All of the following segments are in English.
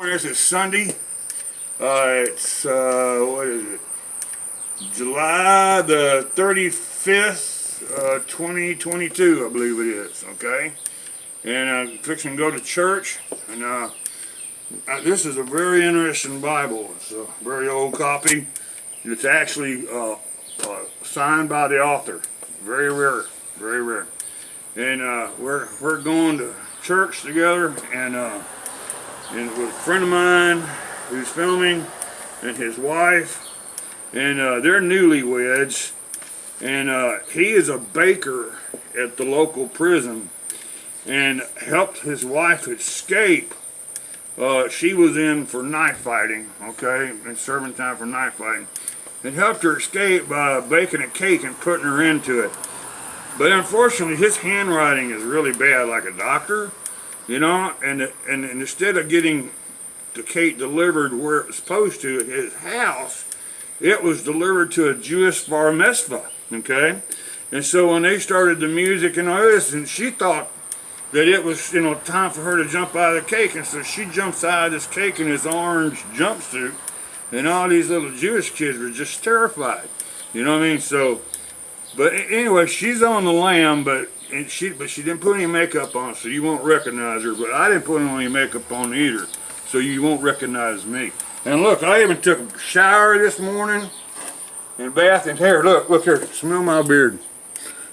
This is Sunday. It's what is it? July the 35th, 2022, I believe it is. Okay, and I'm fixing to go to church. And this is a very interesting Bible. It's a very old copy. It's actually signed by the author. Very rare, very rare. And we're going to church together, and with a friend of mine who's filming, and his wife, and they're newlyweds, and he is a baker at the local prison, and helped his wife escape. She was in for knife fighting, okay, and serving time for knife fighting, and helped her escape by baking a cake and putting her into it. But unfortunately, his handwriting is really bad, like a doctor, you know, and instead of getting the cake delivered where it was supposed to, at his house, it was delivered to a Jewish bar mitzvah, okay? And so when they started the music and all this, and she thought that it was, you know, time for her to jump out of the cake, and so she jumps out of this cake in this orange jumpsuit, and all these little Jewish kids were just terrified, you know what I mean? So, but anyway, she's on the lam, but she didn't put any makeup on, so you won't recognize her. But I didn't put any makeup on either, so you won't recognize me. And look, I even took a shower this morning and bath and hair. Look here, smell my beard.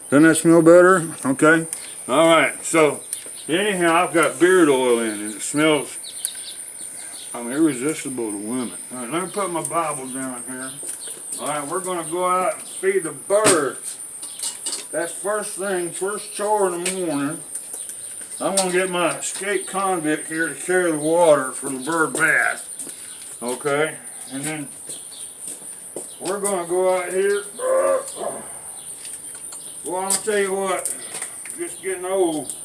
Doesn't that smell better? Okay. All right. So anyhow, I've got beard oil in, and it smells. I'm irresistible to women. All right, let me put my Bible down here. All right, we're going to go out and feed the birds. That's first chore in the morning. I'm going to get my escaped convict here to carry the water for the bird bath. Okay, and then we're going to go out here. Well, I'm going to tell you what, just getting old.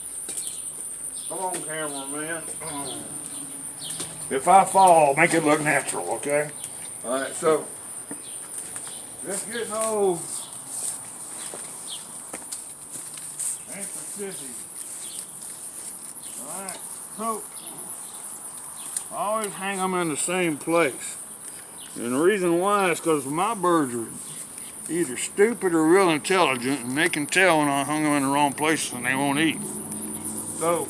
Come on, cameraman. If I fall, make it look natural, okay? All right, so just getting old. Ain't for sissies. Alright, so I always hang them in the same place. And the reason why is because my birds are either stupid or real intelligent, and they can tell when I hung them in the wrong places and they won't eat. So,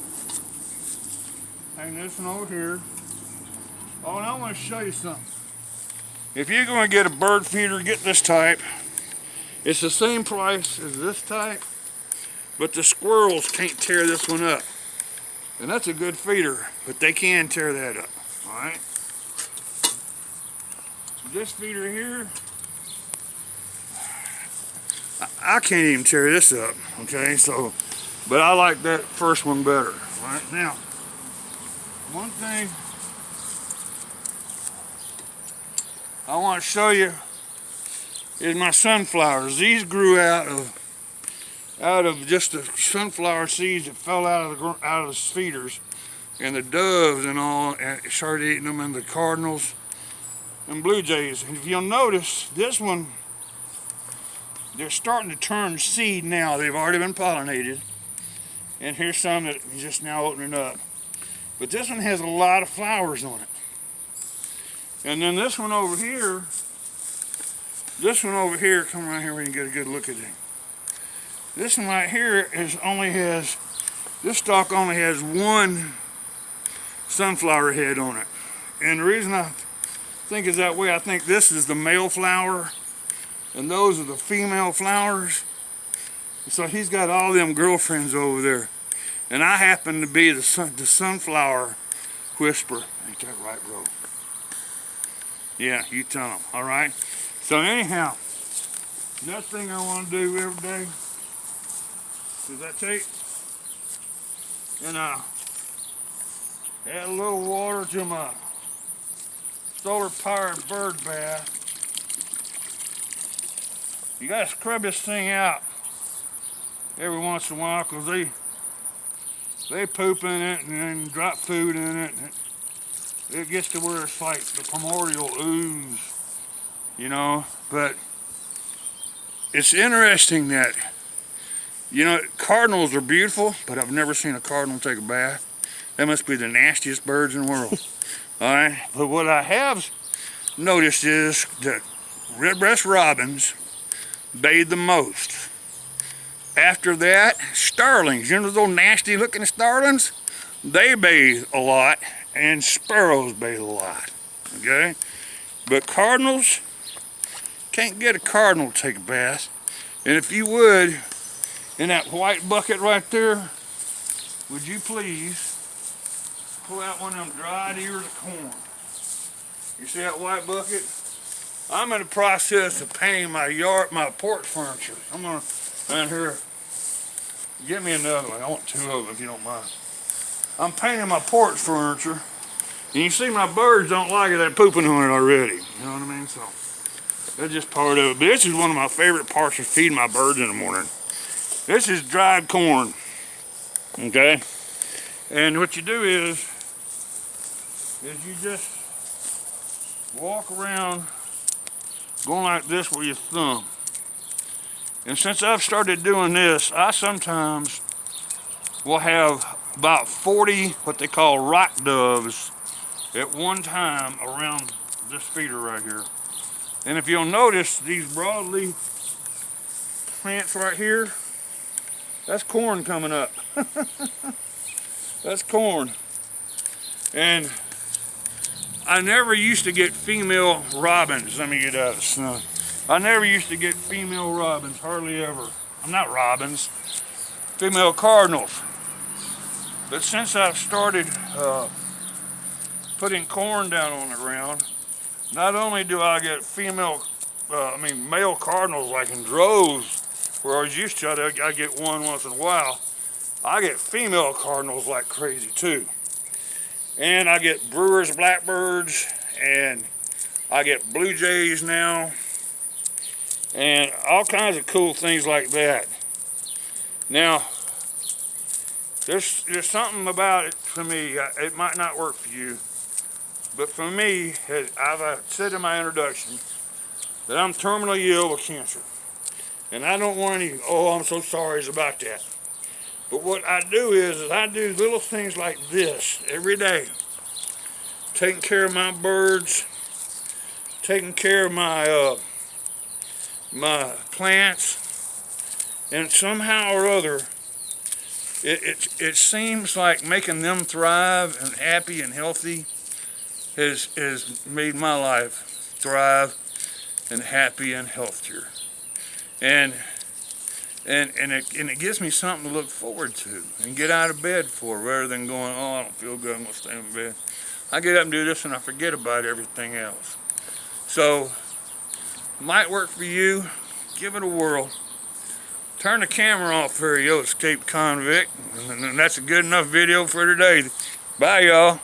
hang this one over here. Oh, and I want to show you something. If you're going to get a bird feeder, get this type. It's the same price as this type, but the squirrels can't tear this one up. And that's a good feeder, but they can tear that up, all right? This feeder here, I can't even tear this up, okay? So, but I like that first one better, all right? Now, one thing I want to show you is my sunflowers. These grew out of just the sunflower seeds that fell out of the feeders, and the doves and all, and started eating them, and the cardinals and blue jays. And if you'll notice, this one, they're starting to turn seed now. They've already been pollinated, and here's some that are just now opening up. But this one has a lot of flowers on it. And then this one over here, come right here where you can get a good look at it. This one right here this stalk only has one sunflower head on it. And the reason I think is that way, I think this is the male flower, and those are the female flowers. So he's got all them girlfriends over there. And I happen to be the sunflower whisperer. Ain't that right, bro? Yeah, you tell them, all right? So anyhow, another thing I want to do every day is I take and add a little water to my solar-powered bird bath. You gotta scrub this thing out every once in a while, because they poop in it and then drop food in it. It gets to where it's like the primordial ooze, you know. But it's interesting that, you know, cardinals are beautiful, but I've never seen a cardinal take a bath. They must be the nastiest birds in the world. Alright, but what I have noticed is that red-breast robins bathe the most. After that, starlings, you know those nasty looking starlings? They bathe a lot, and sparrows bathe a lot, okay? But cardinals, can't get a cardinal to take a bath. And if you would, in that white bucket right there, would you please pull out one of them dried ears of corn? You see that white bucket? I'm in the process of painting my porch furniture. I'm gonna, down here, get me another one. I want two of them if you don't mind. I'm painting my porch furniture, and you see my birds don't like it. They're pooping on it already. You know what I mean? So that's just part of it. But this is one of my favorite parts of feeding my birds in the morning. This is dried corn. Okay? And what you do is you just walk around going like this with your thumb. And since I've started doing this, I sometimes will have about 40 what they call rock doves at one time around this feeder right here. And if you'll notice, these broadleaf plants right here, that's corn coming up. That's corn. And I never used to get female robins. Let me get out of the sun. I never used to get female robins, hardly ever. I'm not robins, female cardinals. But since I've started putting corn down on the ground, not only do I get male cardinals like in droves, where I was used to, I get one once in a while. I get female cardinals like crazy too. And I get Brewer's blackbirds, and I get blue jays now, and all kinds of cool things like that. Now, there's something about it for me. It might not work for you, but for me, I've said in my introduction that I'm terminally ill with cancer. And I don't want any, oh, I'm so sorry about that. But what I do is I do little things like this every day. Taking care of my birds, taking care of my my plants, and somehow or other, it seems like making them thrive and happy and healthy has made my life thrive and happy and healthier. And it gives me something to look forward to and get out of bed for, rather than going, oh, I don't feel good, I'm gonna stay in bed. I get up and do this and I forget about everything else. So, might work for you. Give it a whirl. Turn the camera off for you escaped convict. And that's a good enough video for today. Bye, y'all.